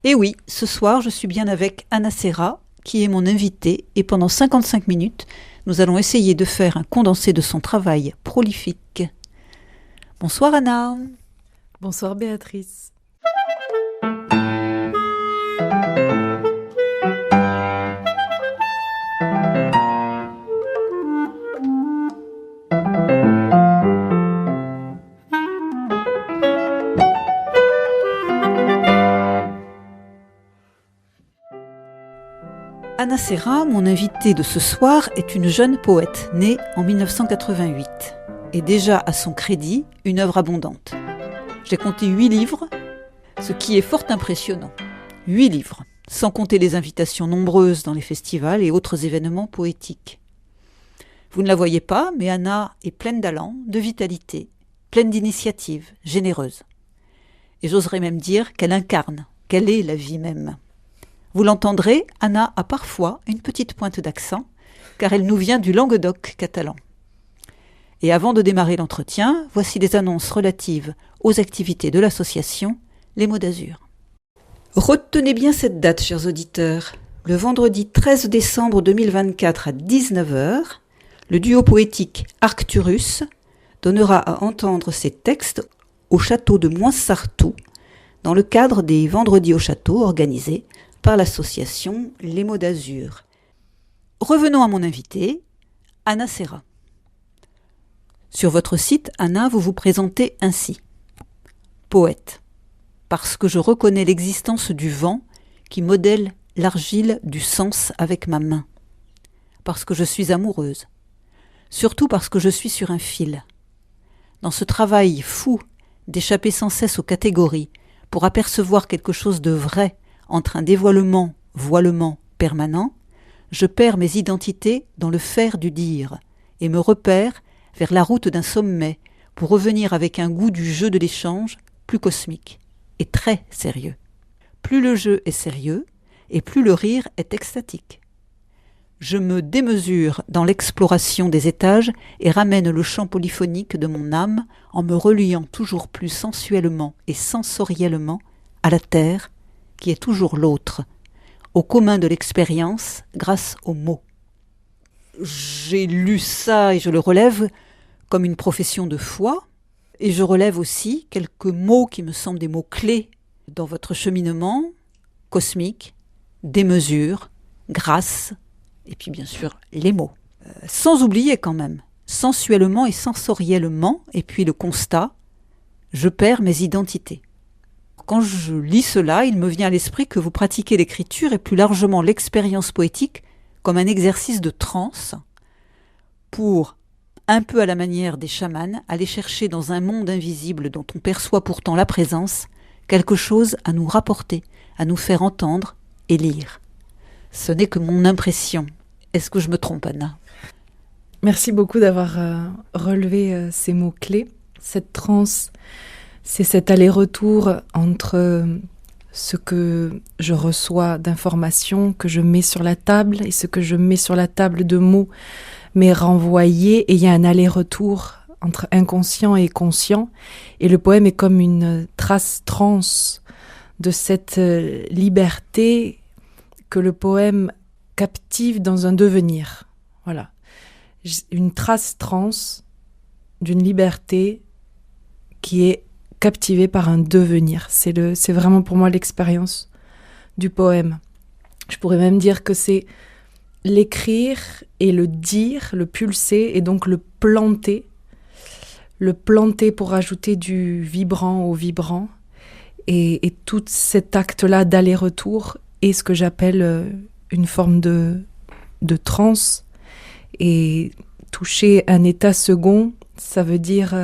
Et oui, ce soir, je suis bien avec Anna Serra, qui est mon invitée, et pendant 55 minutes, nous allons essayer de faire un condensé de son travail prolifique. Bonsoir Anna. Bonsoir Béatrice. Anna Serra, mon invitée de ce soir, est une jeune poète née en 1988 et déjà à son crédit une œuvre abondante. J'ai compté 8 livres, ce qui est fort impressionnant. 8 livres, sans compter les invitations nombreuses dans les festivals et autres événements poétiques. Vous ne la voyez pas, mais Anna est pleine d'allant, de vitalité, pleine d'initiative, généreuse. Et j'oserais même dire qu'elle incarne, qu'elle est la vie même. Vous l'entendrez, Anna a parfois une petite pointe d'accent, car elle nous vient du Languedoc catalan. Et avant de démarrer l'entretien, voici les annonces relatives aux activités de l'association Les Mots d'Azur. Retenez bien cette date, chers auditeurs. Le vendredi 13 décembre 2024 à 19h, le duo poétique Arcturus donnera à entendre ses textes au château de Moinsartou, dans le cadre des Vendredis au château organisés par l'association Les Mots d'Azur. Revenons à mon invitée, Anna Serra. Sur votre site, Anna, vous vous présentez ainsi. Poète, parce que je reconnais l'existence du vent qui modèle l'argile du sens avec ma main. Parce que je suis amoureuse. Surtout parce que je suis sur un fil. Dans ce travail fou d'échapper sans cesse aux catégories pour apercevoir quelque chose de vrai entre un dévoilement-voilement permanent, je perds mes identités dans le faire du dire et me repère vers la route d'un sommet pour revenir avec un goût du jeu de l'échange plus cosmique et très sérieux. Plus le jeu est sérieux et plus le rire est extatique. Je me démesure dans l'exploration des étages et ramène le chant polyphonique de mon âme en me reliant toujours plus sensuellement et sensoriellement à la terre qui est toujours l'autre, au commun de l'expérience grâce aux mots. J'ai lu ça et je le relève comme une profession de foi, et je relève aussi quelques mots qui me semblent des mots clés dans votre cheminement cosmique, démesure, grâce, et puis bien sûr les mots. Sans oublier quand même, sensuellement et sensoriellement, et puis le constat, je perds mes identités. Quand je lis cela, il me vient à l'esprit que vous pratiquez l'écriture et plus largement l'expérience poétique comme un exercice de transe pour, un peu à la manière des chamans, aller chercher dans un monde invisible dont on perçoit pourtant la présence, quelque chose à nous rapporter, à nous faire entendre et lire. Ce n'est que mon impression. Est-ce que je me trompe, Anna ? Merci beaucoup d'avoir relevé ces mots-clés. Cette transe, c'est cet aller-retour entre ce que je reçois d'informations, que je mets sur la table, et ce que je mets sur la table de mots m'est renvoyé, et il y a un aller-retour entre inconscient et conscient, et le poème est comme une trace trans de cette liberté que le poème captive dans un devenir. Voilà. Une trace trans d'une liberté qui est captivé par un devenir. C'est vraiment pour moi l'expérience du poème. Je pourrais même dire que c'est l'écrire et le dire, le pulser, et donc le planter pour ajouter du vibrant au vibrant, et tout cet acte-là d'aller-retour est ce que j'appelle une forme de transe, et toucher un état second, ça veut dire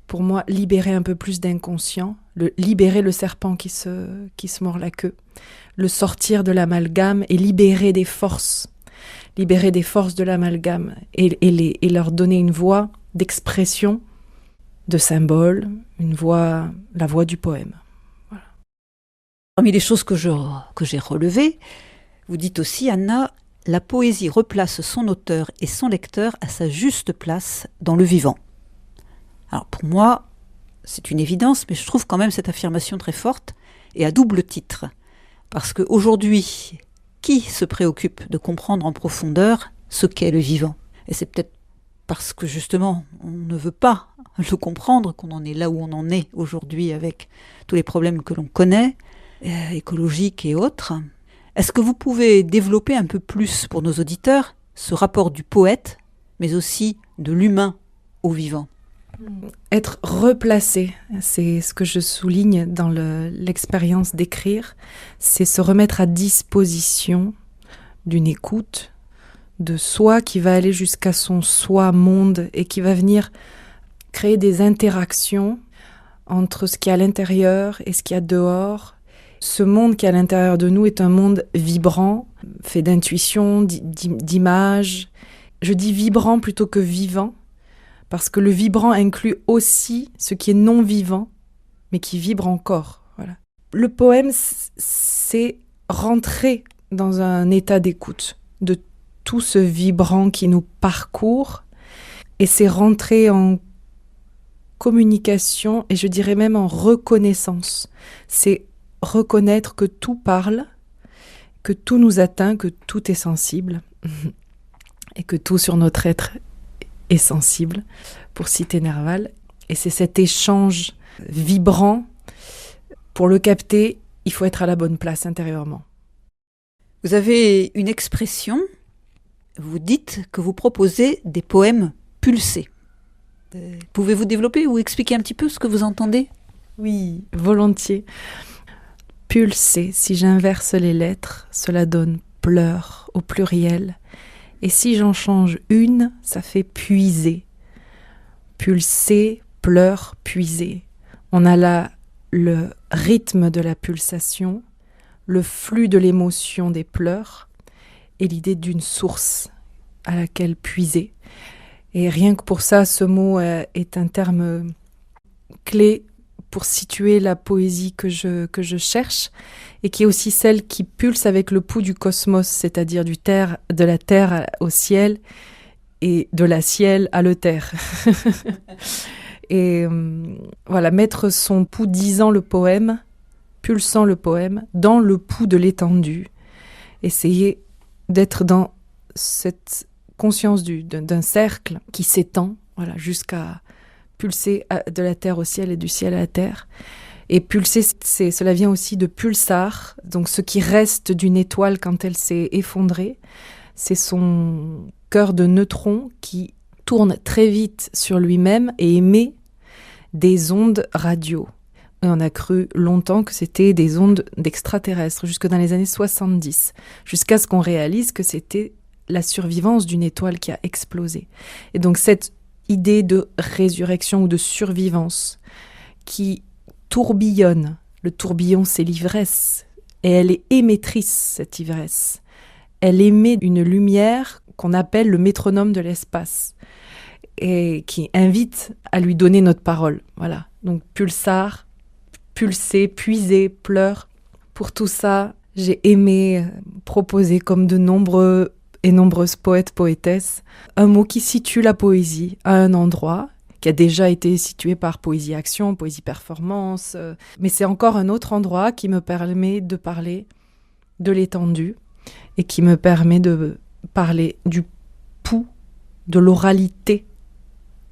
pour moi, libérer un peu plus d'inconscient, libérer le serpent qui se mord la queue, le sortir de l'amalgame et libérer des forces de l'amalgame et leur donner une voix d'expression, de symbole, la voix du poème. Voilà. Parmi les choses que j'ai relevées, vous dites aussi, Anna, la poésie replace son auteur et son lecteur à sa juste place dans le vivant. Alors pour moi, c'est une évidence, mais je trouve quand même cette affirmation très forte. et à double titre. Parce qu'aujourd'hui, qui se préoccupe de comprendre en profondeur ce qu'est le vivant ? Et c'est peut-être parce que justement, on ne veut pas le comprendre qu'on en est là où on en est aujourd'hui avec tous les problèmes que l'on connaît, écologiques et autres. Est-ce que vous pouvez développer un peu plus pour nos auditeurs ce rapport du poète, mais aussi de l'humain au vivant ? Être replacé, c'est ce que je souligne dans l'expérience d'écrire, c'est se remettre à disposition d'une écoute de soi qui va aller jusqu'à son soi-monde et qui va venir créer des interactions entre ce qui est à l'intérieur et ce qui est dehors. Ce monde qui est à l'intérieur de nous est un monde vibrant, fait d'intuition, d'images. Je dis vibrant plutôt que vivant, parce que le vibrant inclut aussi ce qui est non vivant, mais qui vibre encore. Voilà. Le poème, c'est rentrer dans un état d'écoute de tout ce vibrant qui nous parcourt, et c'est rentrer en communication, et je dirais même en reconnaissance. C'est reconnaître que tout parle, que tout nous atteint, que tout est sensible, et que tout sur notre être est sensible, pour citer Nerval. Et c'est cet échange vibrant. Pour le capter, il faut être à la bonne place intérieurement. Vous avez une expression, vous dites que vous proposez des poèmes pulsés. Pouvez-vous développer ou expliquer un petit peu ce que vous entendez ? Oui, volontiers. Pulser, si j'inverse les lettres, cela donne pleurs au pluriel. Et si j'en change une, ça fait puiser. Pulser, pleurs, puiser. On a là le rythme de la pulsation, le flux de l'émotion des pleurs et l'idée d'une source à laquelle puiser. Et rien que pour ça, ce mot est un terme clé pour situer la poésie que je cherche et qui est aussi celle qui pulse avec le pouls du cosmos, c'est-à-dire de la terre au ciel et de la ciel à le terre. Et voilà, mettre son pouls disant le poème, pulsant le poème, dans le pouls de l'étendue. Essayer d'être dans cette conscience d'un cercle qui s'étend, voilà, jusqu'à pulser de la terre au ciel et du ciel à la terre. Et pulser, cela vient aussi de pulsar, donc ce qui reste d'une étoile quand elle s'est effondrée. C'est son cœur de neutron qui tourne très vite sur lui-même et émet des ondes radio. Et on a cru longtemps que c'était des ondes d'extraterrestres, jusque dans les années 70, jusqu'à ce qu'on réalise que c'était la survivance d'une étoile qui a explosé. Et donc cette idée de résurrection ou de survivance qui tourbillonne. Le tourbillon, c'est l'ivresse. Et elle est émettrice, cette ivresse. Elle émet une lumière qu'on appelle le métronome de l'espace et qui invite à lui donner notre parole. Voilà. Donc pulsar, pulser, puiser, pleurs. Pour tout ça, j'ai aimé proposer, comme de nombreux et nombreuses poètes, poétesses, un mot qui situe la poésie à un endroit, qui a déjà été situé par Poésie Action, Poésie Performance, mais c'est encore un autre endroit qui me permet de parler de l'étendue et qui me permet de parler du pouls, de l'oralité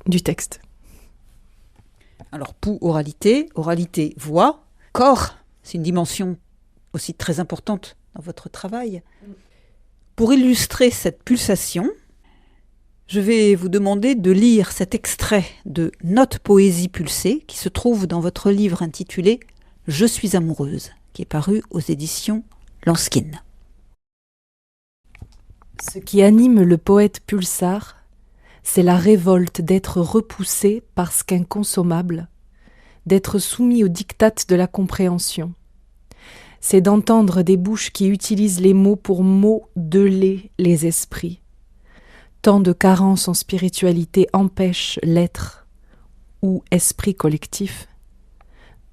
du texte. Alors, pouls, oralité, voix, corps, c'est une dimension aussi très importante dans votre travail. Pour illustrer cette pulsation, je vais vous demander de lire cet extrait de Notes poésie pulsée qui se trouve dans votre livre intitulé « Je suis amoureuse » qui est paru aux éditions Lanskin. Ce qui anime le poète pulsar, c'est la révolte d'être repoussé parce qu'inconsommable, d'être soumis aux dictates de la compréhension. C'est d'entendre des bouches qui utilisent les mots pour modeler les esprits. Tant de carences en spiritualité empêchent l'être, ou esprit collectif,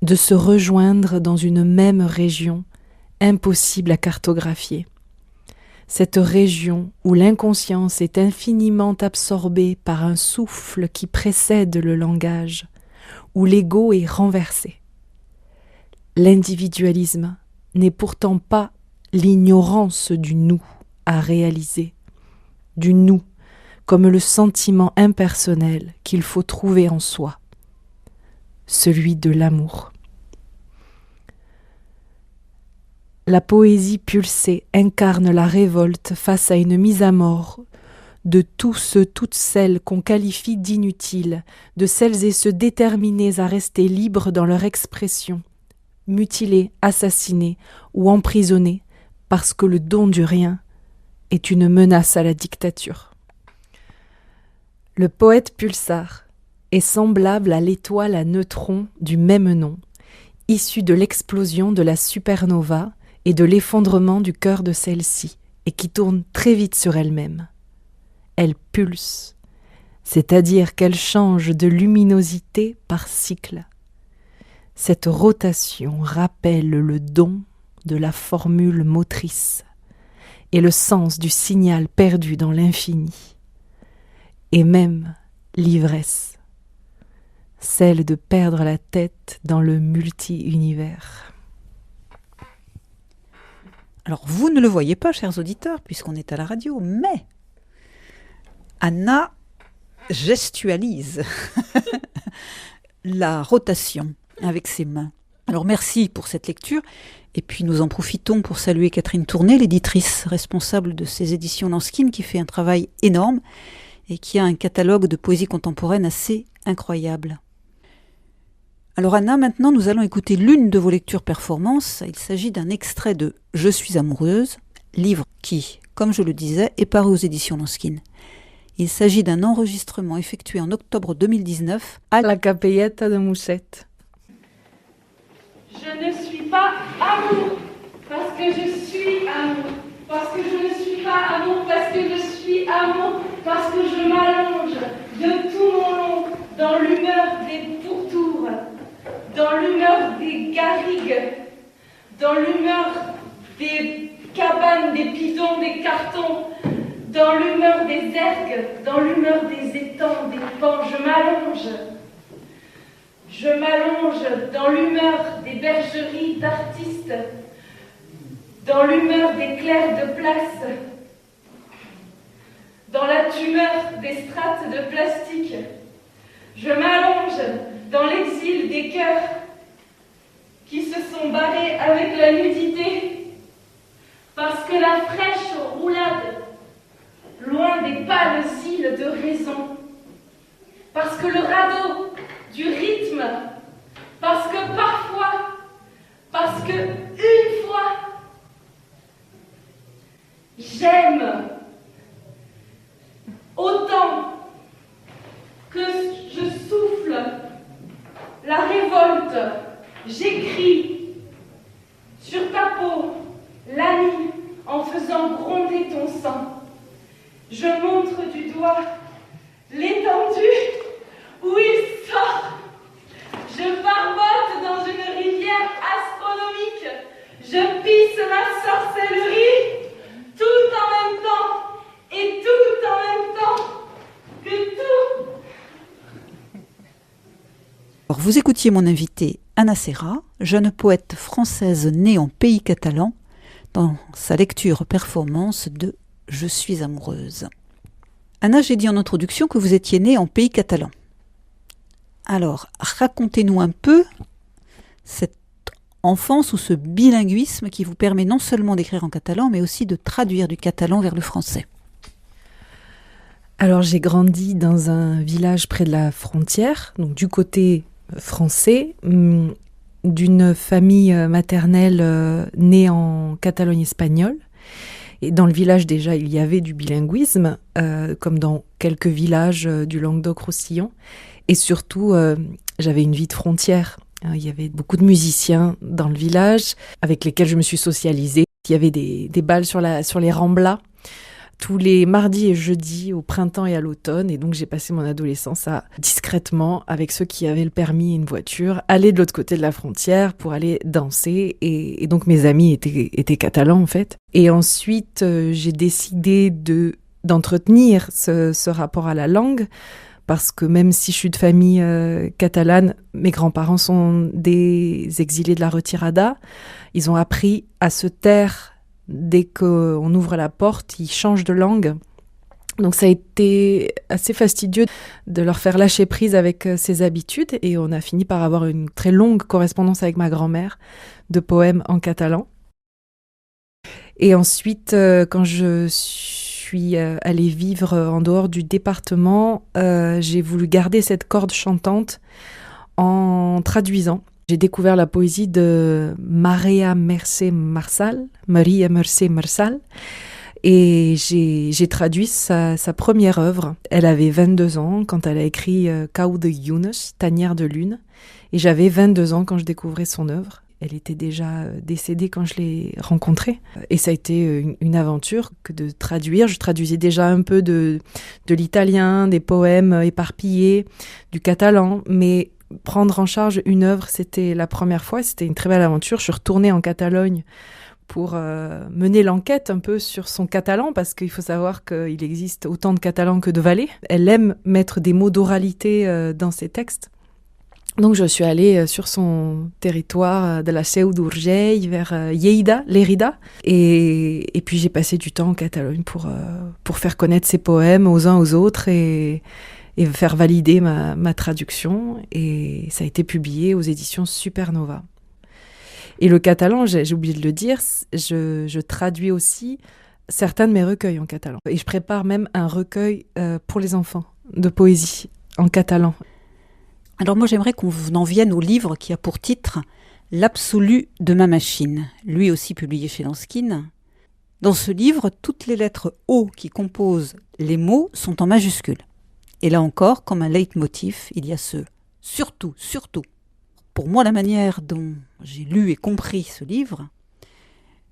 de se rejoindre dans une même région, impossible à cartographier. Cette région où l'inconscience est infiniment absorbée par un souffle qui précède le langage, où l'ego est renversé. L'individualisme n'est pourtant pas l'ignorance du nous à réaliser, du nous comme le sentiment impersonnel qu'il faut trouver en soi, celui de l'amour. La poésie pulsée incarne la révolte face à une mise à mort de tous ceux, toutes celles qu'on qualifie d'inutiles, de celles et ceux déterminés à rester libres dans leur expression, mutilés, assassinés ou emprisonnés parce que le don du rien est une menace à la dictature. Le poète pulsar est semblable à l'étoile à neutrons du même nom, issue de l'explosion de la supernova et de l'effondrement du cœur de celle-ci, et qui tourne très vite sur elle-même. Elle pulse, c'est-à-dire qu'elle change de luminosité par cycle. Cette rotation rappelle le don de la formule motrice et le sens du signal perdu dans l'infini, et même l'ivresse, celle de perdre la tête dans le multi-univers. Alors, vous ne le voyez pas, chers auditeurs, puisqu'on est à la radio, mais Anna gestualise la rotation avec ses mains. Alors, merci pour cette lecture. Et puis, nous en profitons pour saluer Catherine Tourné, l'éditrice responsable de ces éditions Lanskin, qui fait un travail énorme et qui a un catalogue de poésie contemporaine assez incroyable. Alors Anna, maintenant nous allons écouter l'une de vos lectures performances. Il s'agit d'un extrait de « Je suis amoureuse », livre qui, comme je le disais, est paru aux éditions Lanskin. Il s'agit d'un enregistrement effectué en octobre 2019 à la Capelletta de Musset. Je ne suis pas amour parce que je suis amour, parce que je ne suis pas amour parce que je suis amour, parce que je m'allonge de tout mon long dans l'humeur des pourtours, dans l'humeur des garrigues, dans l'humeur des cabanes, des bidons, des cartons, dans l'humeur des ergues, dans l'humeur des étangs, des pans. Je m'allonge dans l'humeur des bergeries d'artistes, dans l'humeur des clercs de place, dans la tumeur des strates de plastique. Je m'allonge dans l'exil des cœurs qui se sont barrés avec la nudité, parce que la fraîche roulade, loin des pâles îles de raison, parce que le radeau du rythme, parce que parfois, parce que une fois, j'aime autant que je souffle la révolte, j'écris sur ta peau la nuit en faisant gronder ton sang. Je montre du doigt l'étendue où il sort. Je barbote dans une rivière astronomique. Je pisse ma sorcellerie tout en même temps et tout en même temps que tout. Alors, vous écoutiez mon invitée Anna Serra, jeune poète française née en pays catalan, dans sa lecture performance de « Je suis amoureuse ». Anna, j'ai dit en introduction que vous étiez née en pays catalan. Alors, racontez-nous un peu cette enfance ou ce bilinguisme qui vous permet non seulement d'écrire en catalan, mais aussi de traduire du catalan vers le français. Alors, j'ai grandi dans un village près de la frontière, donc du côté français, d'une famille maternelle née en Catalogne espagnole. Et dans le village, déjà, il y avait du bilinguisme, comme dans quelques villages du Languedoc-Roussillon. Et surtout, j'avais une vie de frontière. Il y avait beaucoup de musiciens dans le village avec lesquels je me suis socialisée. Il y avait des bals sur les Ramblas tous les mardis et jeudis au printemps et à l'automne. Et donc, j'ai passé mon adolescence à, discrètement, avec ceux qui avaient le permis et une voiture, aller de l'autre côté de la frontière pour aller danser. Et donc, mes amis étaient catalans, en fait. Et ensuite, j'ai décidé d'entretenir ce rapport à la langue parce que même si je suis de famille catalane, mes grands-parents sont des exilés de la retirada. Ils ont appris à se taire dès qu'on ouvre la porte, ils changent de langue. Donc ça a été assez fastidieux de leur faire lâcher prise avec ces habitudes et on a fini par avoir une très longue correspondance avec ma grand-mère de poèmes en catalan. Et ensuite, quand je suis allée vivre en dehors du département, j'ai voulu garder cette corde chantante en traduisant. J'ai découvert la poésie de Maria Mercè Marçal, et j'ai traduit sa première œuvre. Elle avait 22 ans quand elle a écrit Cau de Llunes, Tanière de lune, et j'avais 22 ans quand je découvrais son œuvre. Elle était déjà décédée quand je l'ai rencontrée. Et ça a été une aventure que de traduire. Je traduisais déjà un peu de l'italien, des poèmes éparpillés, du catalan. Mais prendre en charge une œuvre, c'était la première fois. C'était une très belle aventure. Je suis retournée en Catalogne pour mener l'enquête un peu sur son catalan, parce qu'il faut savoir qu'il existe autant de catalans que de valais. Elle aime mettre des mots d'oralité dans ses textes. Donc je suis allée sur son territoire de la Seu d'Urgell vers Lleida, Lérida, et puis j'ai passé du temps en Catalogne pour faire connaître ses poèmes aux uns aux autres et faire valider ma traduction, et ça a été publié aux éditions Supernova. Et le catalan, j'ai oublié de le dire, je traduis aussi certains de mes recueils en catalan, et je prépare même un recueil pour les enfants de poésie en catalan. Alors moi j'aimerais qu'on en vienne au livre qui a pour titre « L'absolu de ma machine », lui aussi publié chez Lanskin. Dans ce livre, toutes les lettres O qui composent les mots sont en majuscules. Et là encore, comme un leitmotiv, il y a ce « surtout, surtout ». Pour moi, la manière dont j'ai lu et compris ce livre,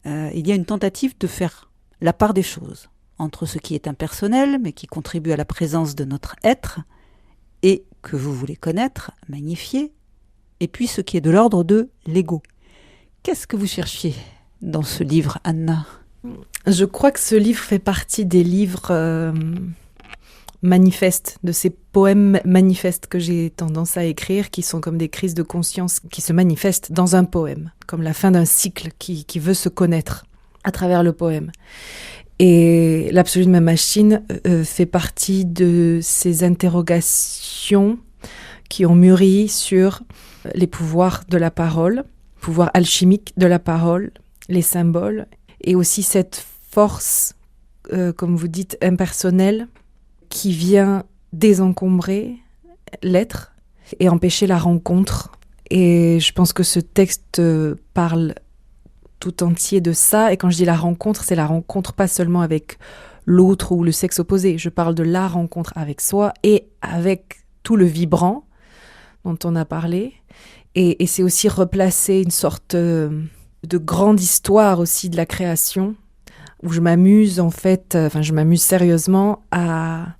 il y a une tentative de faire la part des choses entre ce qui est impersonnel, mais qui contribue à la présence de notre être, et que vous voulez connaître, magnifier, et puis ce qui est de l'ordre de l'ego. Qu'est-ce que vous cherchiez dans ce livre, Anna ? Je crois que ce livre fait partie des livres manifestes, de ces poèmes manifestes que j'ai tendance à écrire, qui sont comme des crises de conscience qui se manifestent dans un poème, comme la fin d'un cycle qui veut se connaître à travers le poème. Et l'absolu de ma machine fait partie de ces interrogations qui ont mûri sur les pouvoirs de la parole, pouvoir alchimique de la parole, les symboles, et aussi cette force, comme vous dites, impersonnelle, qui vient désencombrer l'être et empêcher la rencontre. Et je pense que ce texte parle tout entier de ça. Et quand je dis la rencontre, c'est la rencontre pas seulement avec l'autre ou le sexe opposé. Je parle de la rencontre avec soi et avec tout le vibrant dont on a parlé. Et c'est aussi replacer une sorte de grande histoire aussi de la création, où je m'amuse en fait, je m'amuse sérieusement à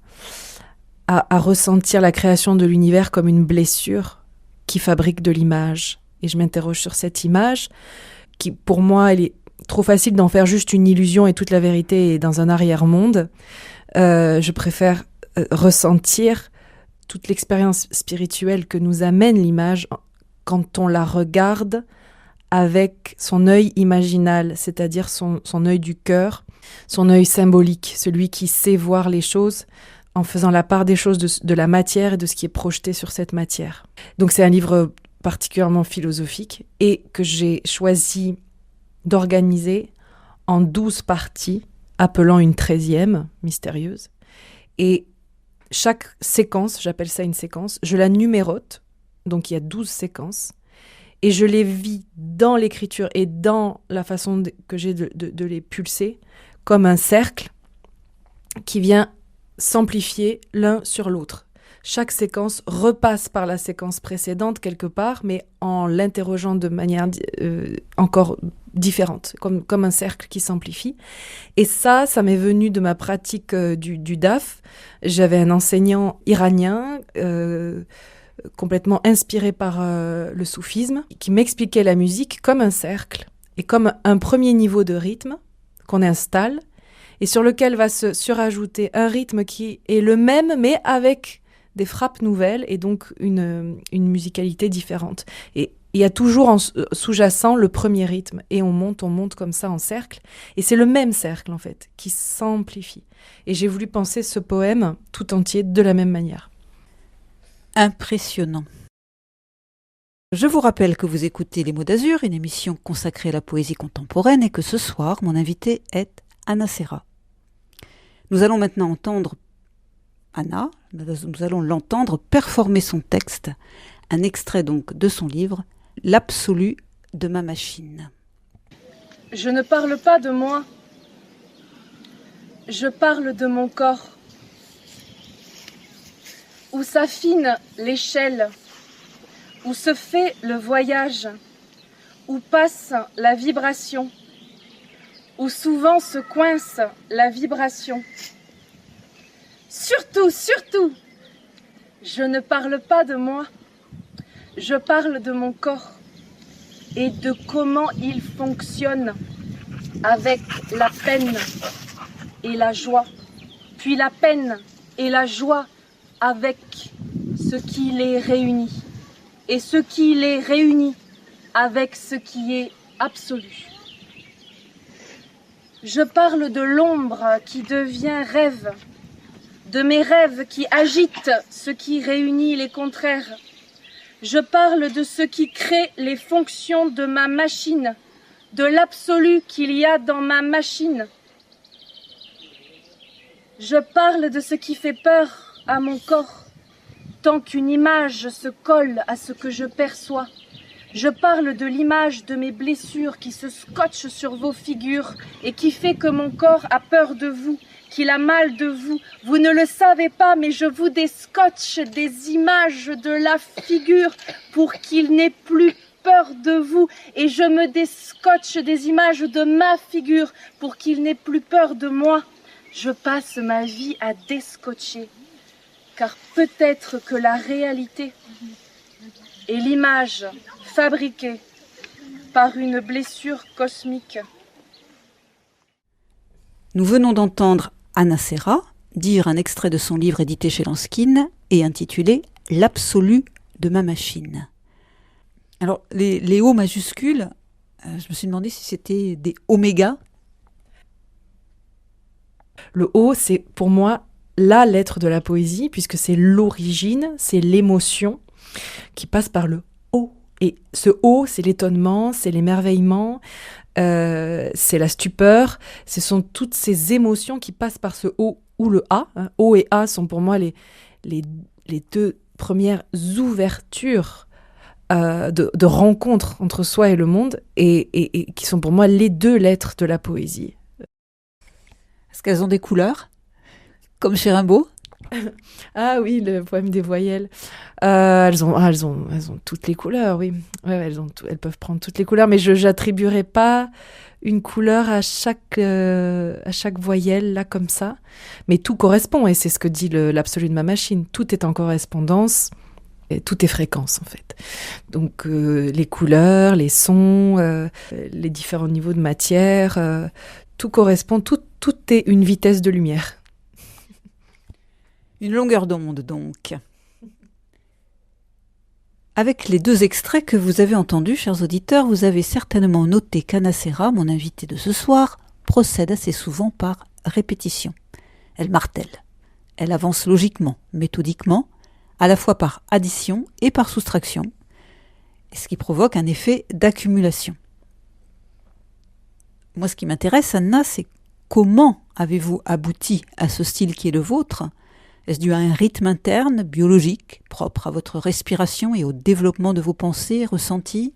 ressentir la création de l'univers comme une blessure qui fabrique de l'image. Et je m'interroge sur cette image qui, pour moi, elle est trop facile d'en faire juste une illusion et toute la vérité est dans un arrière-monde. Je préfère ressentir toute l'expérience spirituelle que nous amène l'image quand on la regarde avec son œil imaginal, c'est-à-dire son œil du cœur, son œil symbolique, celui qui sait voir les choses en faisant la part des choses de la matière et de ce qui est projeté sur cette matière. Donc c'est un livre particulièrement philosophique et que j'ai choisi d'organiser en 12 parties, appelant une 13e mystérieuse. Et chaque séquence, j'appelle ça une séquence, je la numérote, donc il y a 12 séquences, et je les vis dans l'écriture et dans la façon que j'ai de les pulser, comme un cercle qui vient s'amplifier l'un sur l'autre. Chaque séquence repasse par la séquence précédente quelque part, mais en l'interrogeant de manière encore différente, comme un cercle qui s'amplifie. Et ça m'est venu de ma pratique du DAF. J'avais un enseignant iranien complètement inspiré par le soufisme, qui m'expliquait la musique comme un cercle et comme un premier niveau de rythme qu'on installe et sur lequel va se surajouter un rythme qui est le même, mais avec des frappes nouvelles et donc une musicalité différente. Et il y a toujours sous-jacent le premier rythme et on monte comme ça en cercle. Et c'est le même cercle en fait qui s'amplifie. Et j'ai voulu penser ce poème tout entier de la même manière. Impressionnant. Je vous rappelle que vous écoutez Les Mots d'Azur, une émission consacrée à la poésie contemporaine et que ce soir, mon invitée est Anna Serra. Nous allons maintenant entendre Anna, nous allons l'entendre performer son texte, un extrait donc de son livre « L'absolu de ma machine ». Je ne parle pas de moi, je parle de mon corps, où s'affine l'échelle, où se fait le voyage, où passe la vibration, où souvent se coince la vibration. Surtout, je ne parle pas de moi, je parle de mon corps et de comment il fonctionne avec la peine et la joie, puis la peine et la joie avec ce qui les réunit. Et ce qui les réunit avec ce qui est absolu. Je parle de l'ombre qui devient rêve, de mes rêves qui agitent ce qui réunit les contraires. Je parle de ce qui crée les fonctions de ma machine, de l'absolu qu'il y a dans ma machine. Je parle de ce qui fait peur à mon corps, tant qu'une image se colle à ce que je perçois. Je parle de l'image de mes blessures qui se scotchent sur vos figures et qui fait que mon corps a peur de vous, qu'il a mal de vous. Vous ne le savez pas, mais je vous déscotche des images de la figure pour qu'il n'ait plus peur de vous. Et je me déscotche des images de ma figure pour qu'il n'ait plus peur de moi. Je passe ma vie à déscotcher. Car peut-être que la réalité est l'image fabriquée par une blessure cosmique. Nous venons d'entendre Anna Serra dire un extrait de son livre édité chez Lanskin et intitulé « L'absolu de ma machine ». Alors, les O majuscules, je me suis demandé si c'était des oméga. Le O, c'est pour moi la lettre de la poésie, puisque c'est l'origine, c'est l'émotion qui passe par le O. Et ce O, c'est l'étonnement, c'est l'émerveillement, c'est la stupeur. Ce sont toutes ces émotions qui passent par ce O ou le A. O et A sont pour moi les deux premières ouvertures de rencontres entre soi et le monde, et qui sont pour moi les deux lettres de la poésie. Est-ce qu'elles ont des couleurs ? Comme chez Rimbaud ? Ah oui, le poème des voyelles. Elles ont toutes les couleurs, oui. Ouais, elles peuvent prendre toutes les couleurs, mais je n'attribuerai pas une couleur à chaque voyelle, là, comme ça. Mais tout correspond, et c'est ce que dit l'absolu de ma machine. Tout est en correspondance, et tout est fréquence, en fait. Donc, les couleurs, les sons, les différents niveaux de matière, tout correspond, tout est une vitesse de lumière. Une longueur d'onde, donc. Avec les deux extraits que vous avez entendus, chers auditeurs, vous avez certainement noté qu'Anna Serra, mon invitée de ce soir, procède assez souvent par répétition. Elle martèle. Elle avance logiquement, méthodiquement, à la fois par addition et par soustraction, ce qui provoque un effet d'accumulation. Moi, ce qui m'intéresse, Anna, c'est comment avez-vous abouti à ce style qui est le vôtre ? Est-ce dû à un rythme interne, biologique, propre à votre respiration et au développement de vos pensées ressenties ?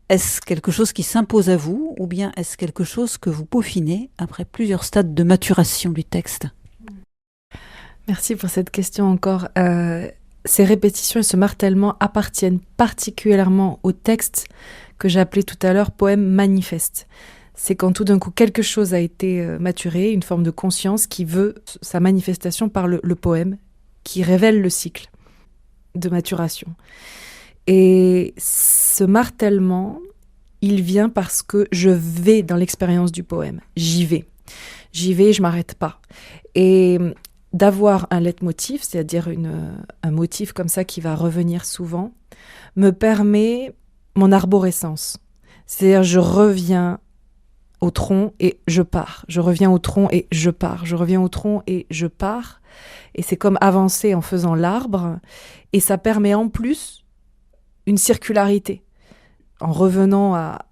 Est-ce quelque chose qui s'impose à vous, ou bien est-ce quelque chose que vous peaufinez après plusieurs stades de maturation du texte ? Merci pour cette question encore. Ces répétitions et ce martèlement appartiennent particulièrement au texte que j'appelais tout à l'heure poème manifeste. C'est quand tout d'un coup quelque chose a été maturé, une forme de conscience qui veut sa manifestation par le poème, qui révèle le cycle de maturation. Et ce martèlement, il vient parce que je vais dans l'expérience du poème. J'y vais, je m'arrête pas. Et d'avoir un leitmotiv, c'est-à-dire un motif comme ça qui va revenir souvent, me permet mon arborescence. C'est-à-dire je reviens au tronc et je pars. Je reviens au tronc et je pars. Je reviens au tronc et je pars. Et c'est comme avancer en faisant l'arbre. Et ça permet en plus une circularité. En revenant à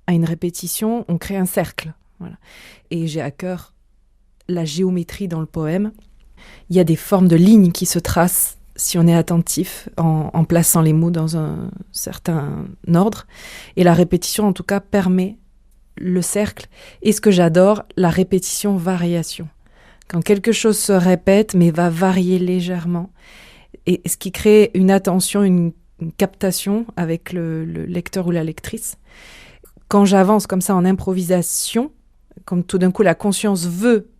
une répétition, on crée un cercle. Voilà. Et j'ai à cœur la géométrie dans le poème. Il y a des formes de lignes qui se tracent si on est attentif en plaçant les mots dans un certain ordre. Et la répétition, en tout cas, permet le cercle. Et ce que j'adore, la répétition-variation. Quand quelque chose se répète, mais va varier légèrement. Et ce qui crée une attention, une captation avec le lecteur ou la lectrice. Quand j'avance comme ça en improvisation, comme tout d'un coup la conscience veut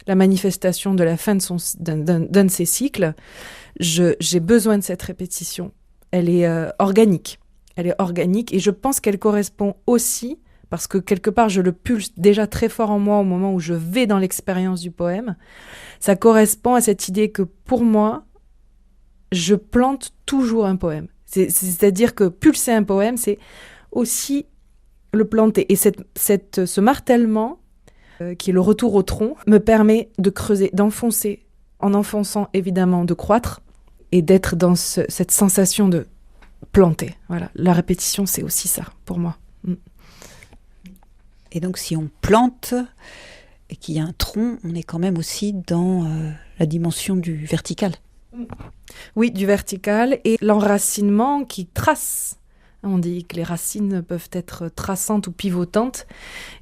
la manifestation de la fin d'un de ses cycles, j'ai besoin de cette répétition. Elle est organique. Elle est organique et je pense qu'elle correspond aussi, parce que quelque part je le pulse déjà très fort en moi au moment où je vais dans l'expérience du poème, ça correspond à cette idée que pour moi, je plante toujours un poème. C'est-à-dire que pulser un poème, c'est aussi le planter. Et ce martèlement, qui est le retour au tronc, me permet de creuser, d'enfoncer, en enfonçant évidemment, de croître, et d'être dans cette sensation de planter. Voilà. La répétition, c'est aussi ça, pour moi. Et donc, si on plante et qu'il y a un tronc, on est quand même aussi dans la dimension du vertical. Oui, du vertical et l'enracinement qui trace. On dit que les racines peuvent être traçantes ou pivotantes.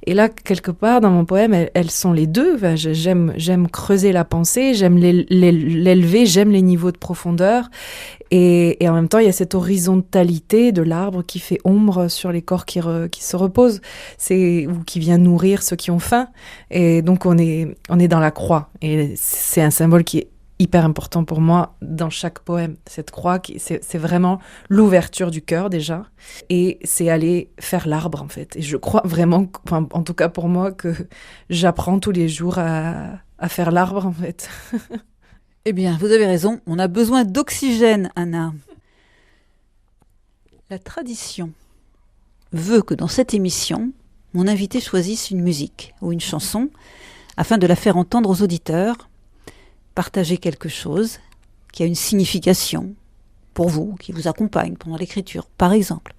Et là, quelque part, dans mon poème, elles sont les deux. Enfin, j'aime creuser la pensée, j'aime l'élever, j'aime les niveaux de profondeur. Et en même temps, il y a cette horizontalité de l'arbre qui fait ombre sur les corps qui se reposent, ou qui vient nourrir ceux qui ont faim. Et donc, on est dans la croix. Et c'est un symbole qui est hyper important pour moi dans chaque poème. Cette croix, c'est vraiment l'ouverture du cœur déjà, et c'est aller faire l'arbre en fait. Et je crois vraiment, en tout cas pour moi, que j'apprends tous les jours à faire l'arbre en fait. Eh bien, vous avez raison, on a besoin d'oxygène, Anna. La tradition veut que dans cette émission, mon invité choisisse une musique ou une chanson afin de la faire entendre aux auditeurs, partager quelque chose qui a une signification pour vous, qui vous accompagne pendant l'écriture, par exemple.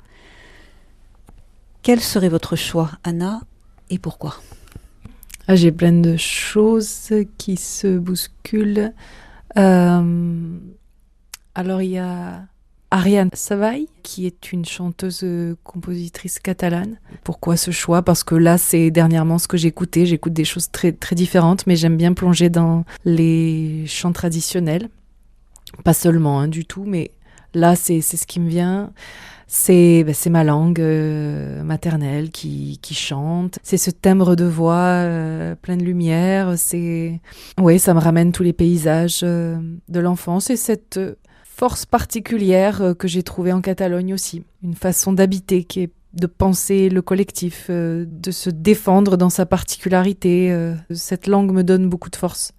Quel serait votre choix, Anna, et pourquoi ? J'ai plein de choses qui se bousculent. Alors, il y a Ariane Savall, qui est une chanteuse-compositrice catalane. Pourquoi ce choix ? Parce que là, c'est dernièrement ce que j'écoutais. J'écoute des choses très, très différentes, mais j'aime bien plonger dans les chants traditionnels. Pas seulement, du tout, mais là, c'est ce qui me vient. C'est ma langue maternelle qui chante. C'est ce timbre de voix plein de lumière. Oui, ça me ramène tous les paysages de l'enfance et cette force particulière que j'ai trouvée en Catalogne aussi. Une façon d'habiter qui est de penser le collectif, de se défendre dans sa particularité. Cette langue me donne beaucoup de force.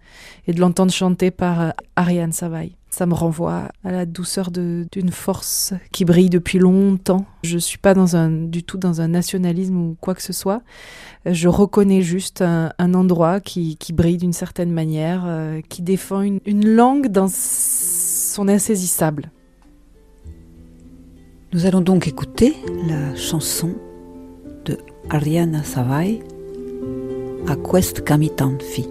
Et de l'entendre chanter par Ariane Savall, ça me renvoie à la douceur d'une force qui brille depuis longtemps. Je ne suis pas du tout dans un nationalisme ou quoi que ce soit. Je reconnais juste un endroit qui brille d'une certaine manière, qui défend une langue dans son insaisissable. Nous allons donc écouter la chanson de Ariane Savall, A quest camitan fi.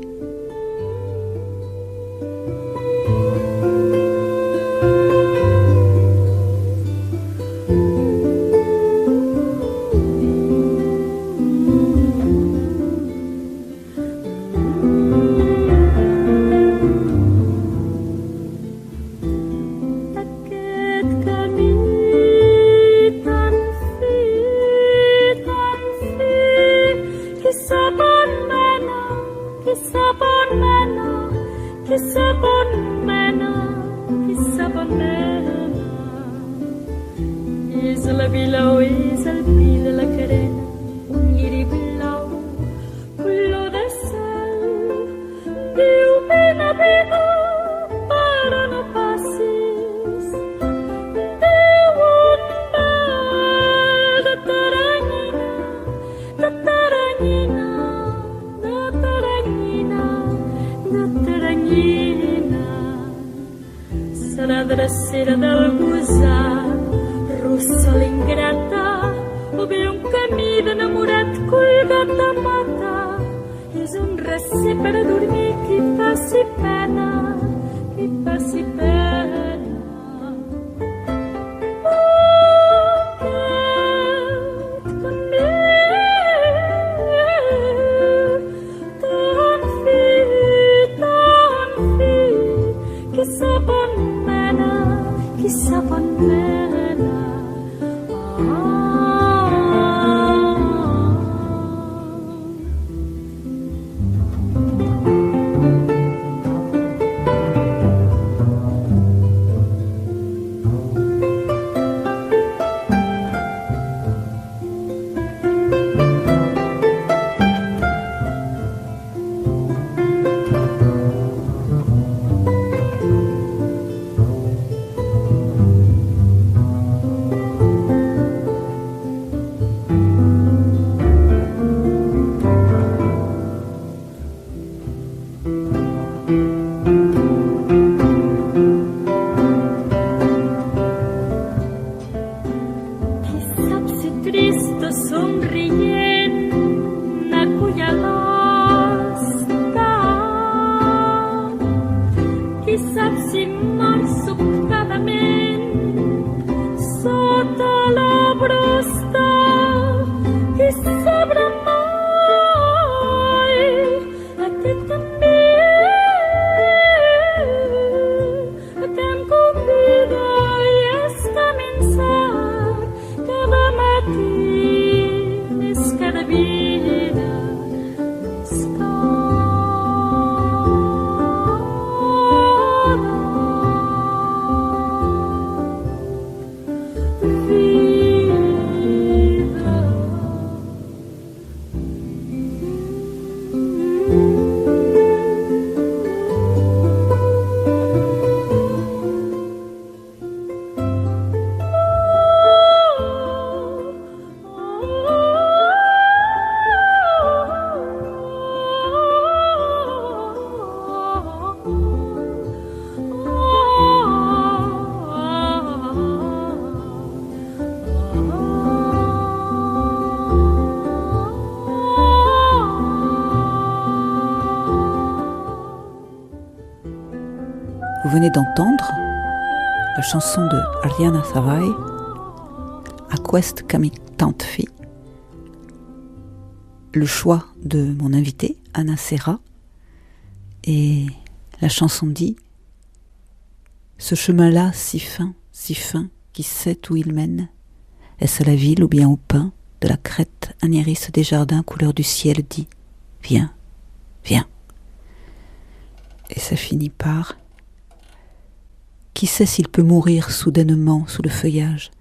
People drecera del gosar, rossa l'ingrata, o bé un camí d'enamorat colgat a mata. És un recer per a dormir qui passi pena, qui passi pena. Vous venez d'entendre la chanson de Arianna Savai, A Quest Camí Tant Fi, le choix de mon invité, Anna Serra, et la chanson dit « Ce chemin-là si fin, qui sait où il mène, est-ce à la ville ou bien au pin, de la crête un iris des jardins couleur du ciel dit « Viens, viens ». Et ça finit par « Qui sait s'il peut mourir soudainement sous le feuillage?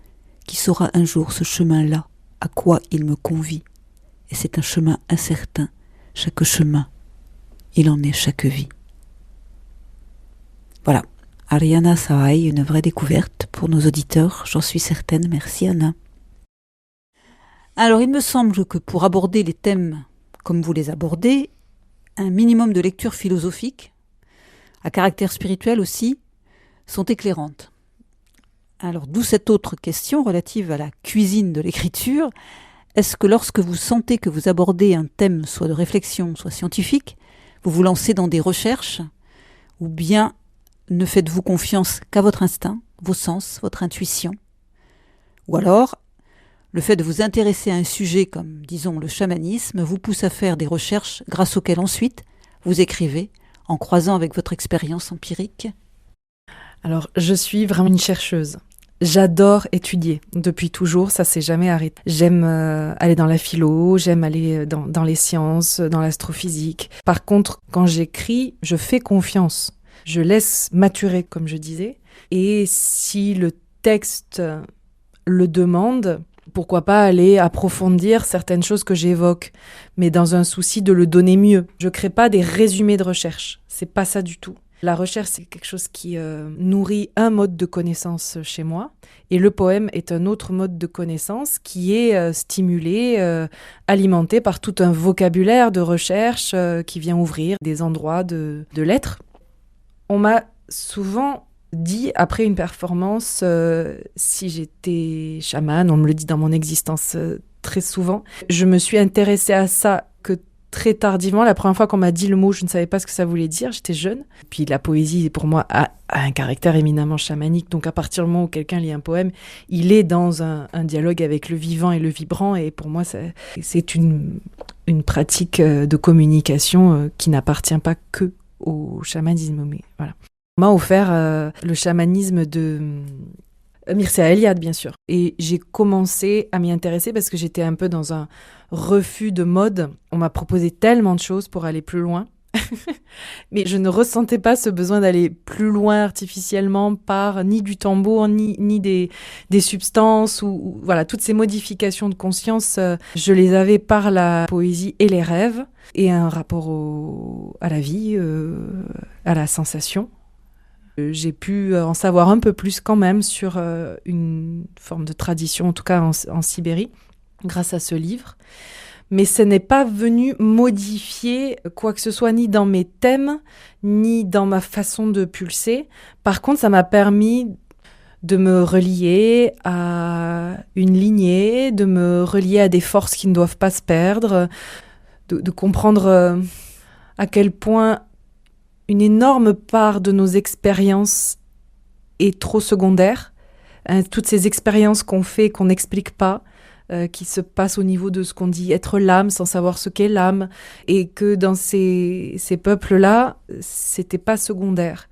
Qui saura un jour ce chemin-là, à quoi il me convie? Et c'est un chemin incertain, chaque chemin, il en est chaque vie. » Voilà, Arianna Savai, une vraie découverte pour nos auditeurs, j'en suis certaine. Merci Anna. Alors il me semble que pour aborder les thèmes comme vous les abordez, un minimum de lecture philosophique, à caractère spirituel aussi, sont éclairantes. Alors d'où cette autre question relative à la cuisine de l'écriture. Est-ce que lorsque vous sentez que vous abordez un thème soit de réflexion, soit scientifique, vous vous lancez dans des recherches, ou bien ne faites-vous confiance qu'à votre instinct, vos sens, votre intuition? Ou alors, le fait de vous intéresser à un sujet comme, disons, le chamanisme, vous pousse à faire des recherches grâce auxquelles ensuite vous écrivez en croisant avec votre expérience empirique? Alors, je suis vraiment une chercheuse. J'adore étudier depuis toujours, ça s'est jamais arrêté. J'aime aller dans la philo, j'aime aller dans les sciences, dans l'astrophysique. Par contre, quand j'écris, je fais confiance. Je laisse maturer, comme je disais. Et si le texte le demande, pourquoi pas aller approfondir certaines choses que j'évoque, mais dans un souci de le donner mieux. Je crée pas des résumés de recherche, c'est pas ça du tout. La recherche, c'est quelque chose qui nourrit un mode de connaissance chez moi, et le poème est un autre mode de connaissance qui est stimulé, alimenté par tout un vocabulaire de recherche qui vient ouvrir des endroits de l'être. On m'a souvent dit après une performance si j'étais chamane. On me le dit dans mon existence très souvent. Je me suis intéressée à ça que très tardivement. La première fois qu'on m'a dit le mot, je ne savais pas ce que ça voulait dire. J'étais jeune. Puis la poésie, pour moi, a un caractère éminemment chamanique. Donc à partir du moment où quelqu'un lit un poème, il est dans un dialogue avec le vivant et le vibrant. Et pour moi, c'est une pratique de communication qui n'appartient pas que au chamanisme. Mais voilà. On m'a offert le chamanisme de Mircea Eliade, bien sûr. Et j'ai commencé à m'y intéresser parce que j'étais un peu dans un refus de mode. On m'a proposé tellement de choses pour aller plus loin. Mais je ne ressentais pas ce besoin d'aller plus loin artificiellement par ni du tambour, ni des substances ou voilà, toutes ces modifications de conscience. Je les avais par la poésie et les rêves et un rapport à la vie, à la sensation. J'ai pu en savoir un peu plus quand même sur une forme de tradition, en tout cas en Sibérie, grâce à ce livre. Mais ce n'est pas venu modifier quoi que ce soit, ni dans mes thèmes, ni dans ma façon de pulser. Par contre, ça m'a permis de me relier à une lignée, de me relier à des forces qui ne doivent pas se perdre, de comprendre à quel point une énorme part de nos expériences est trop secondaire. Toutes ces expériences qu'on fait, qu'on n'explique pas, qui se passent au niveau de ce qu'on dit être l'âme, sans savoir ce qu'est l'âme, et que dans ces peuples-là, c'était pas secondaire.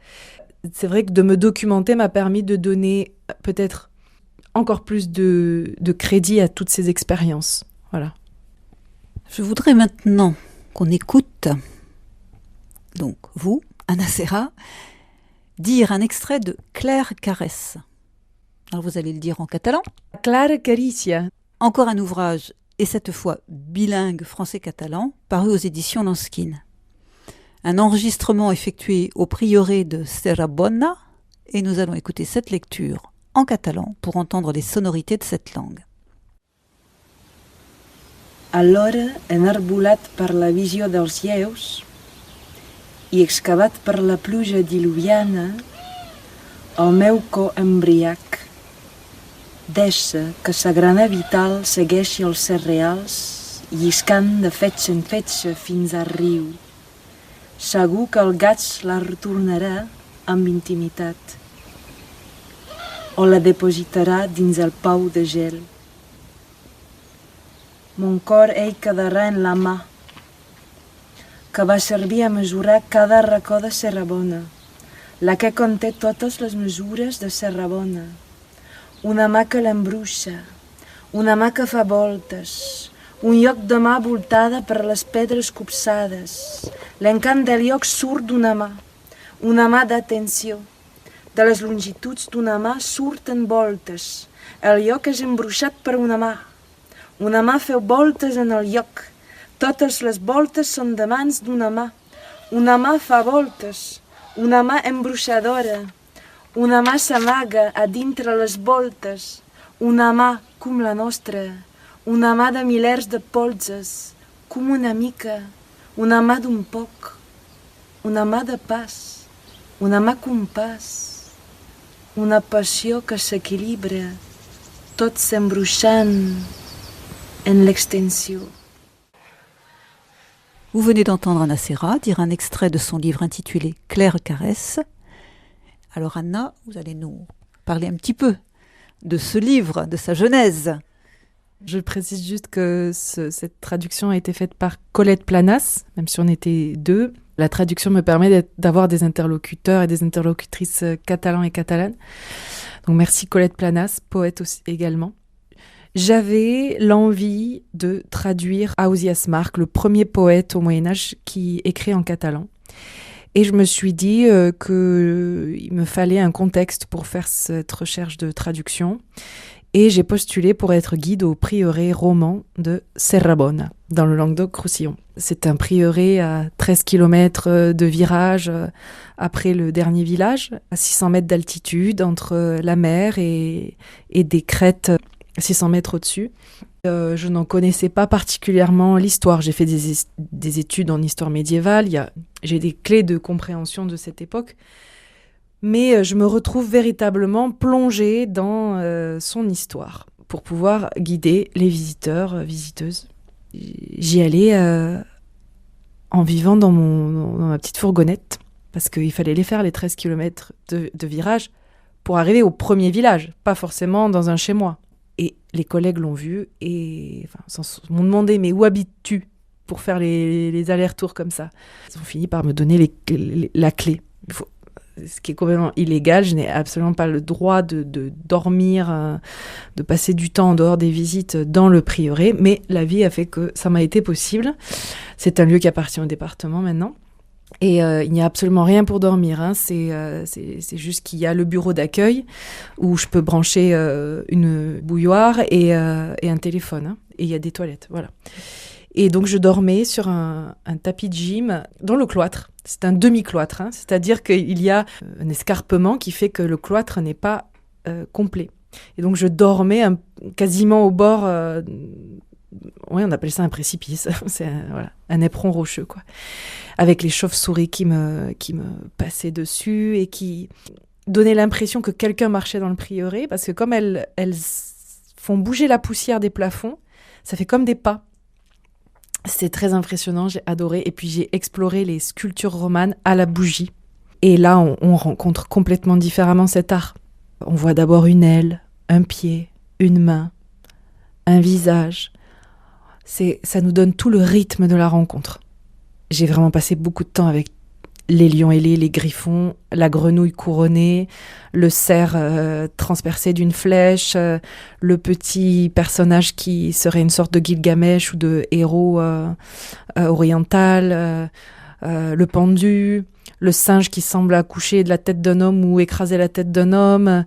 C'est vrai que de me documenter m'a permis de donner peut-être encore plus de crédit à toutes ces expériences. Voilà. Je voudrais maintenant qu'on écoute, donc vous, Anna Serra, dire un extrait de Claire Caresse. Alors vous allez le dire en catalan. Clara Caricia. Encore un ouvrage, et cette fois bilingue français-catalan, paru aux éditions Lanskin. Un enregistrement effectué au prieuré de Serrabonna, et nous allons écouter cette lecture en catalan pour entendre les sonorités de cette langue. Alhora, enarbolat per la visió dels lleus i excavat per la pluja diluviana, el meu cor embriac deixa que sa grana vital segueixi els cereals, lliscant de fetge en fetge fins al riu. Segur que el gaig la retornarà amb intimitat o la depositarà dins el pou de gel. Mon cor ei quedarà en la mà que va servir a mesurar cada racó de Serrabona, la que conté totes les mesures de Serrabona. Una mà que l'embruixa, una mà que fa voltes, un lloc de mà voltada per les pedres copsades. L'encant del lloc surt d'una mà d'atenció. De les longituds d'una mà surten voltes. El lloc és embruixat per una mà feu voltes en el lloc. Totes les voltes són de mans d'una mà. Una mà fa voltes, una mà embruixadora. Una mà s'amaga a dintre les voltes, una mà com la nostra, una mà de milers de polzes, com una mica, una mà d'un poc, una mà de pas, una mà compàs, una passió que s'equilibra, tot s'embruixant en l'extensió. Vous venez d'entendre Anna Serra dire un extrait de son livre intitulé « Claire Caresse ». Alors Anna, vous allez nous parler un petit peu de ce livre, de sa genèse. Je précise juste que cette traduction a été faite par Colette Planas, même si on était deux. La traduction me permet d'avoir des interlocuteurs et des interlocutrices catalans et catalanes. Donc merci Colette Planas, poète aussi également. J'avais l'envie de traduire Ausiàs March, le premier poète au Moyen-Âge qui écrit en catalan. Et je me suis dit qu'il me fallait un contexte pour faire cette recherche de traduction. Et j'ai postulé pour être guide au prieuré roman de Serrabonna, dans le Languedoc-Roussillon. C'est un prieuré à 13 km de virage après le dernier village, à 600 mètres d'altitude, entre la mer et des crêtes 600 mètres au-dessus. Je n'en connaissais pas particulièrement l'histoire. J'ai fait des études en histoire médiévale. J'ai des clés de compréhension de cette époque. mais je me retrouve véritablement plongée dans son histoire pour pouvoir guider les visiteurs, visiteuses. J'y allais en vivant dans ma petite fourgonnette, parce qu'il fallait les faire les 13 km de virage pour arriver au premier village, pas forcément dans un chez-moi. Et les collègues l'ont vu et m'ont demandé « mais où habites-tu ?» pour faire les allers-retours comme ça. Ils ont fini par me donner la clé. Ce qui est complètement illégal, je n'ai absolument pas le droit de dormir, de passer du temps en dehors des visites dans le prieuré, mais la vie a fait que ça m'a été possible. C'est un lieu qui appartient au département maintenant. Et il n'y a absolument rien pour dormir, hein. C'est juste qu'il y a le bureau d'accueil où je peux brancher une bouilloire et un téléphone, hein. Et il y a des toilettes, voilà. Et donc je dormais sur un tapis de gym dans le cloître. C'est un demi-cloître, hein. C'est-à-dire qu'il y a un escarpement qui fait que le cloître n'est pas complet. Et donc je dormais quasiment au bord... Oui, on appelle ça un précipice. C'est un éperon rocheux, quoi. Avec les chauves-souris qui me passaient dessus et qui donnaient l'impression que quelqu'un marchait dans le prieuré, parce que comme elles font bouger la poussière des plafonds, ça fait comme des pas. C'est très impressionnant, j'ai adoré. Et puis j'ai exploré les sculptures romanes à la bougie. Et là, on rencontre complètement différemment cet art. On voit d'abord une aile, un pied, une main, un visage. Ça nous donne tout le rythme de la rencontre. J'ai vraiment passé beaucoup de temps avec les lions ailés, les griffons, la grenouille couronnée, le cerf transpercé d'une flèche, le petit personnage qui serait une sorte de Gilgamesh ou de héros oriental, le pendu, le singe qui semble accoucher de la tête d'un homme ou écraser la tête d'un homme,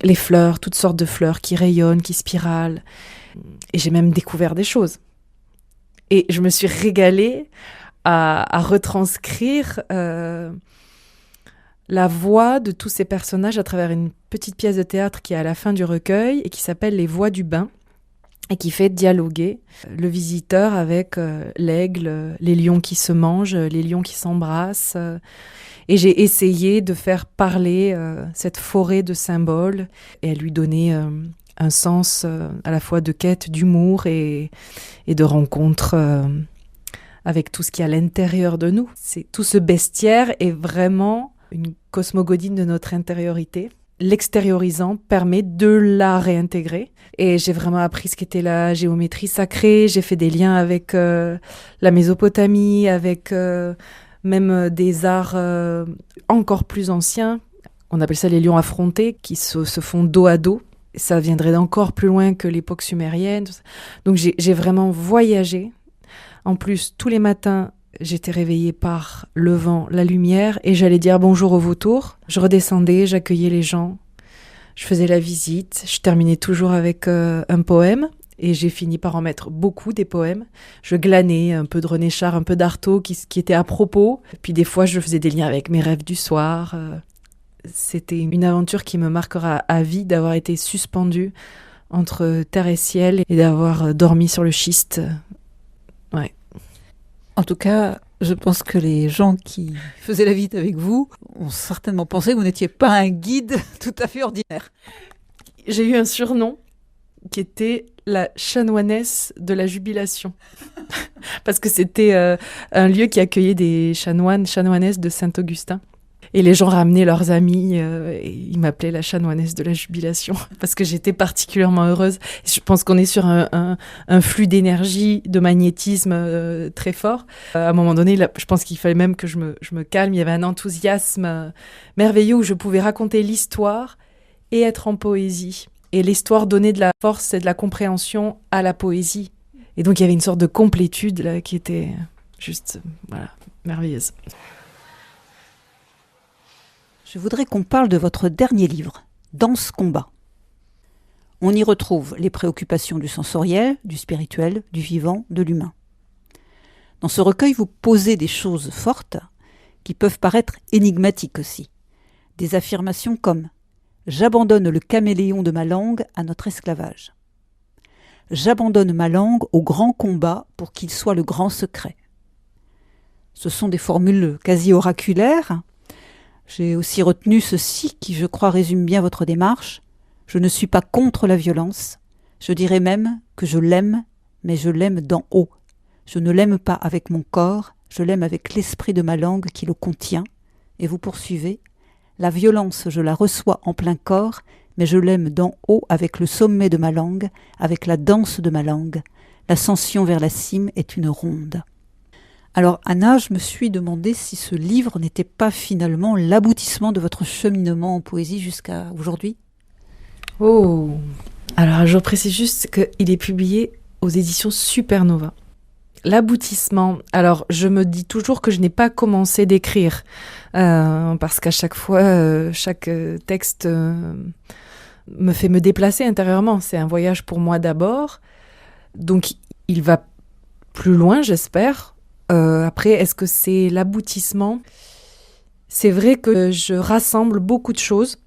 les fleurs, toutes sortes de fleurs qui rayonnent, qui spiralent. Et j'ai même découvert des choses. Et je me suis régalée à retranscrire la voix de tous ces personnages à travers une petite pièce de théâtre qui est à la fin du recueil et qui s'appelle « Les voix du bain » et qui fait dialoguer le visiteur avec l'aigle, les lions qui se mangent, les lions qui s'embrassent. Et j'ai essayé de faire parler cette forêt de symboles et à lui donner... un sens à la fois de quête, d'humour et de rencontre avec tout ce qui est à l'intérieur de nous. Tout ce bestiaire est vraiment une cosmogodine de notre intériorité. L'extériorisant permet de la réintégrer. Et j'ai vraiment appris ce qu'était la géométrie sacrée. J'ai fait des liens avec la Mésopotamie, avec même des arts encore plus anciens. On appelle ça les lions affrontés, qui se font dos à dos. Ça viendrait d'encore plus loin que l'époque sumérienne. Donc j'ai vraiment voyagé. En plus, tous les matins, j'étais réveillée par le vent, la lumière, et j'allais dire bonjour aux vautours. Je redescendais, j'accueillais les gens, je faisais la visite. Je terminais toujours avec un poème, et j'ai fini par en mettre beaucoup des poèmes. Je glanais un peu de René Char, un peu d'Artaud qui était à propos. Puis des fois, je faisais des liens avec mes rêves du soir. C'était une aventure qui me marquera à vie d'avoir été suspendue entre terre et ciel et d'avoir dormi sur le schiste. Ouais. En tout cas, je pense que les gens qui faisaient la visite avec vous ont certainement pensé que vous n'étiez pas un guide tout à fait ordinaire. J'ai eu un surnom qui était la chanoinesse de la jubilation. Parce que c'était un lieu qui accueillait des chanoinesses de Saint-Augustin. Et les gens ramenaient leurs amis et ils m'appelaient la chanoinesse de la jubilation parce que j'étais particulièrement heureuse. Je pense qu'on est sur un flux d'énergie, de magnétisme très fort. À un moment donné, là, je pense qu'il fallait même que je me calme. Il y avait un enthousiasme merveilleux où je pouvais raconter l'histoire et être en poésie. Et l'histoire donnait de la force et de la compréhension à la poésie. Et donc il y avait une sorte de complétude là, qui était juste merveilleuse. Je voudrais qu'on parle de votre dernier livre, Danse-combat. On y retrouve les préoccupations du sensoriel, du spirituel, du vivant, de l'humain. Dans ce recueil, vous posez des choses fortes qui peuvent paraître énigmatiques aussi. Des affirmations comme « J'abandonne le caméléon de ma langue à notre esclavage ». « J'abandonne ma langue au grand combat pour qu'il soit le grand secret ». Ce sont des formules quasi oraculaires. J'ai aussi retenu ceci qui, je crois, résume bien votre démarche. Je ne suis pas contre la violence. Je dirais même que je l'aime, mais je l'aime d'en haut. Je ne l'aime pas avec mon corps, je l'aime avec l'esprit de ma langue qui le contient. Et vous poursuivez. La violence, je la reçois en plein corps, mais je l'aime d'en haut avec le sommet de ma langue, avec la danse de ma langue. L'ascension vers la cime est une ronde. Alors Anna, je me suis demandé si ce livre n'était pas finalement l'aboutissement de votre cheminement en poésie jusqu'à aujourd'hui. Oh, alors je précise juste qu'il est publié aux éditions Supernova. L'aboutissement, alors je me dis toujours que je n'ai pas commencé d'écrire, parce qu'à chaque fois, chaque texte me fait me déplacer intérieurement. C'est un voyage pour moi d'abord, donc il va plus loin, j'espère. Après, est-ce que c'est l'aboutissement ? C'est vrai que je rassemble beaucoup de choses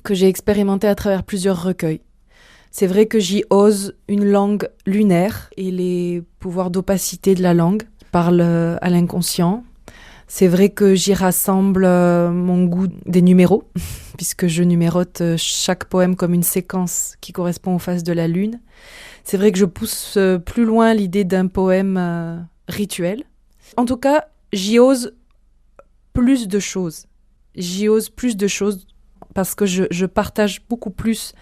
que j'ai expérimentées à travers plusieurs recueils. C'est vrai que j'y ose une langue lunaire et les pouvoirs d'opacité de la langue parlent à l'inconscient. C'est vrai que j'y rassemble mon goût des numéros, puisque je numérote chaque poème comme une séquence qui correspond aux phases de la lune. C'est vrai que je pousse plus loin l'idée d'un poème rituel. En tout cas, j'y ose plus de choses. J'y ose plus de choses parce que je partage beaucoup plus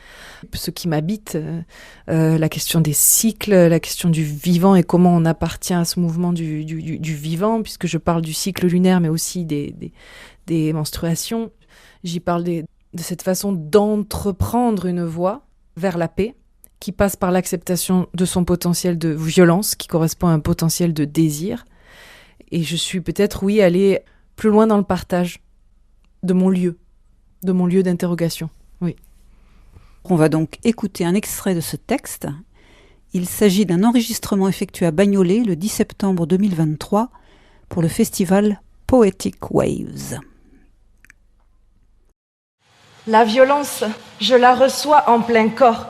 ce qui m'habite, la question des cycles, la question du vivant et comment on appartient à ce mouvement du vivant, puisque je parle du cycle lunaire, mais aussi des menstruations. J'y parle de cette façon d'entreprendre une voie vers la paix, qui passe par l'acceptation de son potentiel de violence, qui correspond à un potentiel de désir. Et je suis peut-être, oui, allée plus loin dans le partage de mon lieu d'interrogation. Oui. On va donc écouter un extrait de ce texte. Il s'agit d'un enregistrement effectué à Bagnolet le 10 septembre 2023 pour le festival Poetic Waves. La violence, je la reçois en plein corps.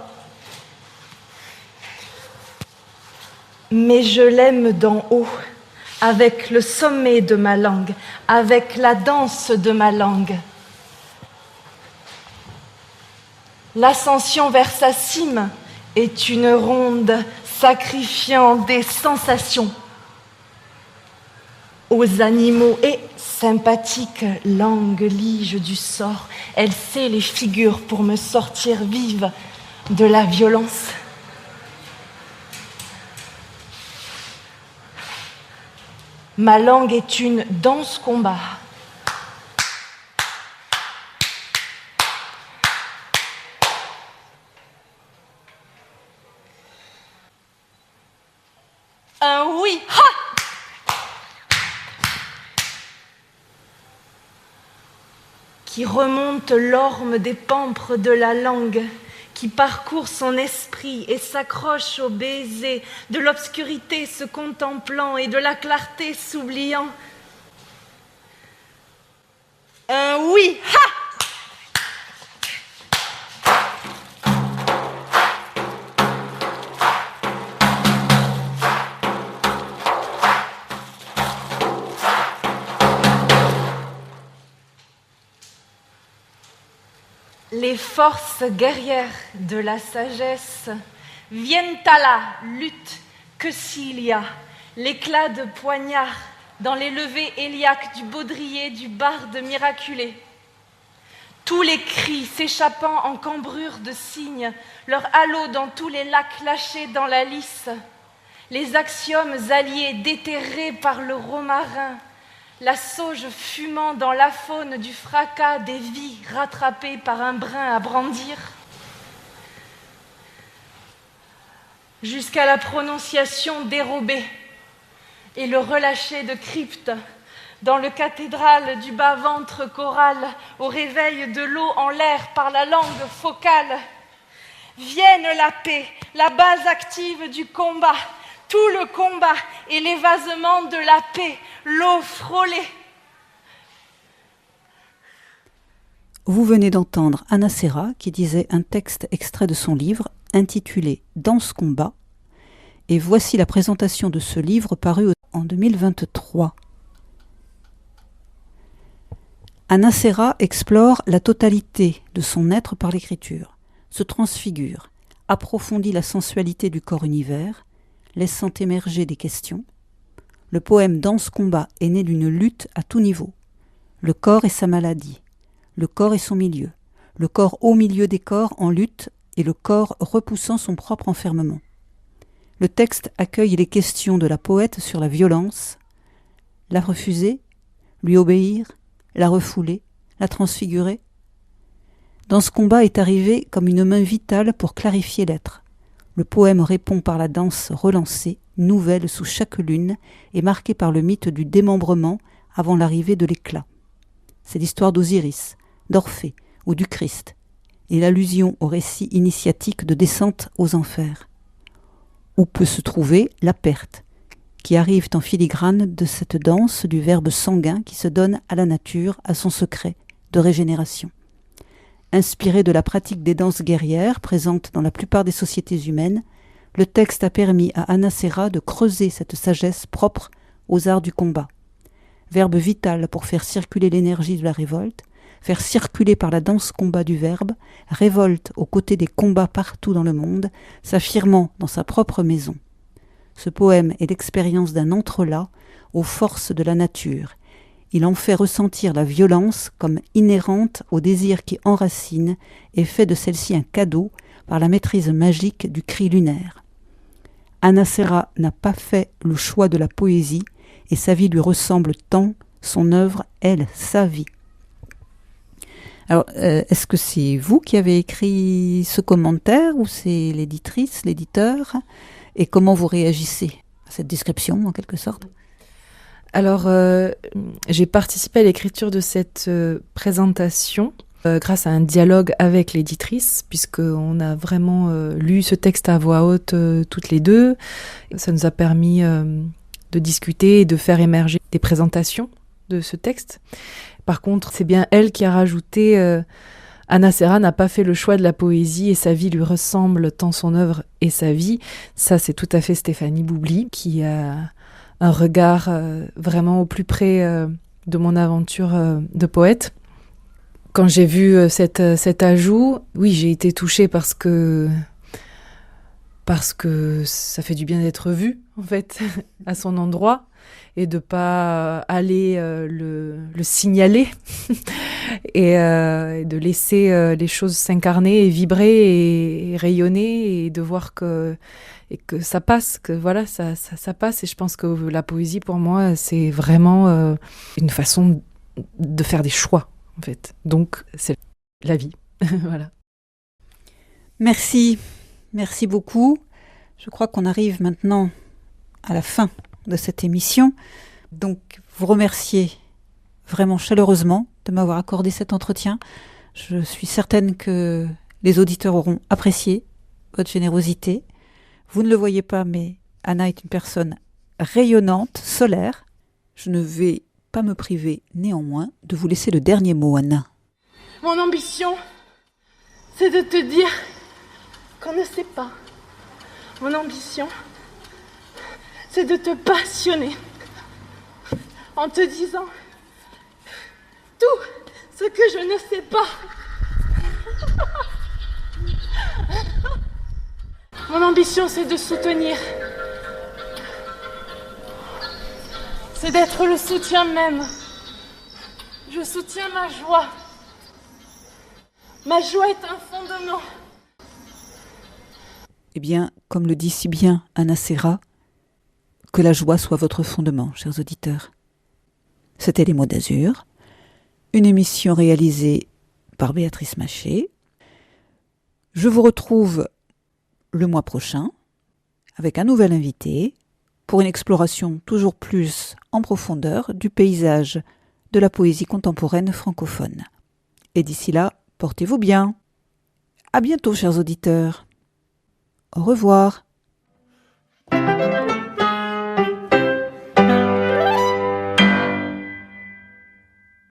Mais je l'aime d'en haut, avec le sommet de ma langue, avec la danse de ma langue. L'ascension vers sa cime est une ronde sacrifiant des sensations aux animaux et sympathique langue lige du sort. Elle sait les figures pour me sortir vive de la violence. Ma langue est une danse-combat. Un oui, ha! Qui remonte l'orme des pampres de la langue, qui parcourt son esprit et s'accroche au baiser de l'obscurité se contemplant et de la clarté s'oubliant. Un oui, ha! Les forces guerrières de la sagesse viennent à la lutte que s'il y a l'éclat de poignard dans les levées héliaques du baudrier du barde miraculé. Tous les cris s'échappant en cambrure de cygnes, leur halo dans tous les lacs lâchés dans la lisse, les axiomes alliés déterrés par le romarin, la sauge fumant dans la faune du fracas des vies rattrapées par un brin à brandir, jusqu'à la prononciation dérobée et le relâcher de crypte dans le cathédrale du bas-ventre choral au réveil de l'eau en l'air par la langue focale. Vienne la paix, la base active du combat, tout le combat et l'évasement de la paix, l'eau frôlée. Vous venez d'entendre Anna Serra qui disait un texte extrait de son livre intitulé « Dans ce combat » et voici la présentation de ce livre paru en 2023. Anna Serra explore la totalité de son être par l'écriture, se transfigure, approfondit la sensualité du corps-univers, laissant émerger des questions. Le poème Danse-combat est né d'une lutte à tout niveau. Le corps et sa maladie, le corps et son milieu, le corps au milieu des corps en lutte et le corps repoussant son propre enfermement. Le texte accueille les questions de la poète sur la violence, la refuser, lui obéir, la refouler, la transfigurer. Danse-combat est arrivé comme une main vitale pour clarifier l'être. Le poème répond par la danse relancée, nouvelle sous chaque lune, et marquée par le mythe du démembrement avant l'arrivée de l'éclat. C'est l'histoire d'Osiris, d'Orphée ou du Christ, et l'allusion au récit initiatique de descente aux enfers. Où peut se trouver la perte, qui arrive en filigrane de cette danse du verbe sanguin qui se donne à la nature, à son secret de régénération. Inspiré de la pratique des danses guerrières présentes dans la plupart des sociétés humaines, le texte a permis à Anna Serra de creuser cette sagesse propre aux arts du combat. Verbe vital pour faire circuler l'énergie de la révolte, faire circuler par la danse-combat du verbe, révolte aux côtés des combats partout dans le monde, s'affirmant dans sa propre maison. Ce poème est l'expérience d'un entrelac aux forces de la nature. Il en fait ressentir la violence comme inhérente au désir qui enracine et fait de celle-ci un cadeau par la maîtrise magique du cri lunaire. Anna Serra n'a pas fait le choix de la poésie et sa vie lui ressemble tant, son œuvre, elle, sa vie. Alors, est-ce que c'est vous qui avez écrit ce commentaire ou c'est l'éditrice, l'éditeur ? Et comment vous réagissez à cette description, en quelque sorte ? Alors, j'ai participé à l'écriture de cette présentation grâce à un dialogue avec l'éditrice, puisqu'on a vraiment lu ce texte à voix haute toutes les deux. Ça nous a permis de discuter et de faire émerger des présentations de ce texte. Par contre, c'est bien elle qui a rajouté Anna Serra n'a pas fait le choix de la poésie et sa vie lui ressemble tant son œuvre et sa vie. Ça, c'est tout à fait Stéphanie Boubli qui a un regard vraiment au plus près de mon aventure de poète. Quand j'ai vu cet ajout, oui, j'ai été touchée parce que ça fait du bien d'être vu, en fait, à son endroit, et de pas aller le signaler, et de laisser les choses s'incarner et vibrer et rayonner, et de voir que ça passe, que voilà, ça passe. Et je pense que la poésie, pour moi, c'est vraiment une façon de faire des choix, en fait. Donc, c'est la vie. Voilà. Merci beaucoup. Je crois qu'on arrive maintenant à la fin de cette émission. Donc, vous remercier vraiment chaleureusement de m'avoir accordé cet entretien. Je suis certaine que les auditeurs auront apprécié votre générosité. Vous ne le voyez pas, mais Anna est une personne rayonnante, solaire. Je ne vais pas me priver néanmoins de vous laisser le dernier mot, Anna. Mon ambition, c'est de te dire qu'on ne sait pas. Mon ambition, c'est de te passionner en te disant tout ce que je ne sais pas. Mon ambition, c'est de soutenir. C'est d'être le soutien même. Je soutiens ma joie. Ma joie est un fondement. Eh bien, comme le dit si bien Anna Serra, que la joie soit votre fondement, chers auditeurs. C'était Les Mots d'Azur, une émission réalisée par Béatrice Maché. Je vous retrouve le mois prochain avec un nouvel invité pour une exploration toujours plus en profondeur du paysage de la poésie contemporaine francophone. Et d'ici là, portez-vous bien. À bientôt, chers auditeurs. Au revoir.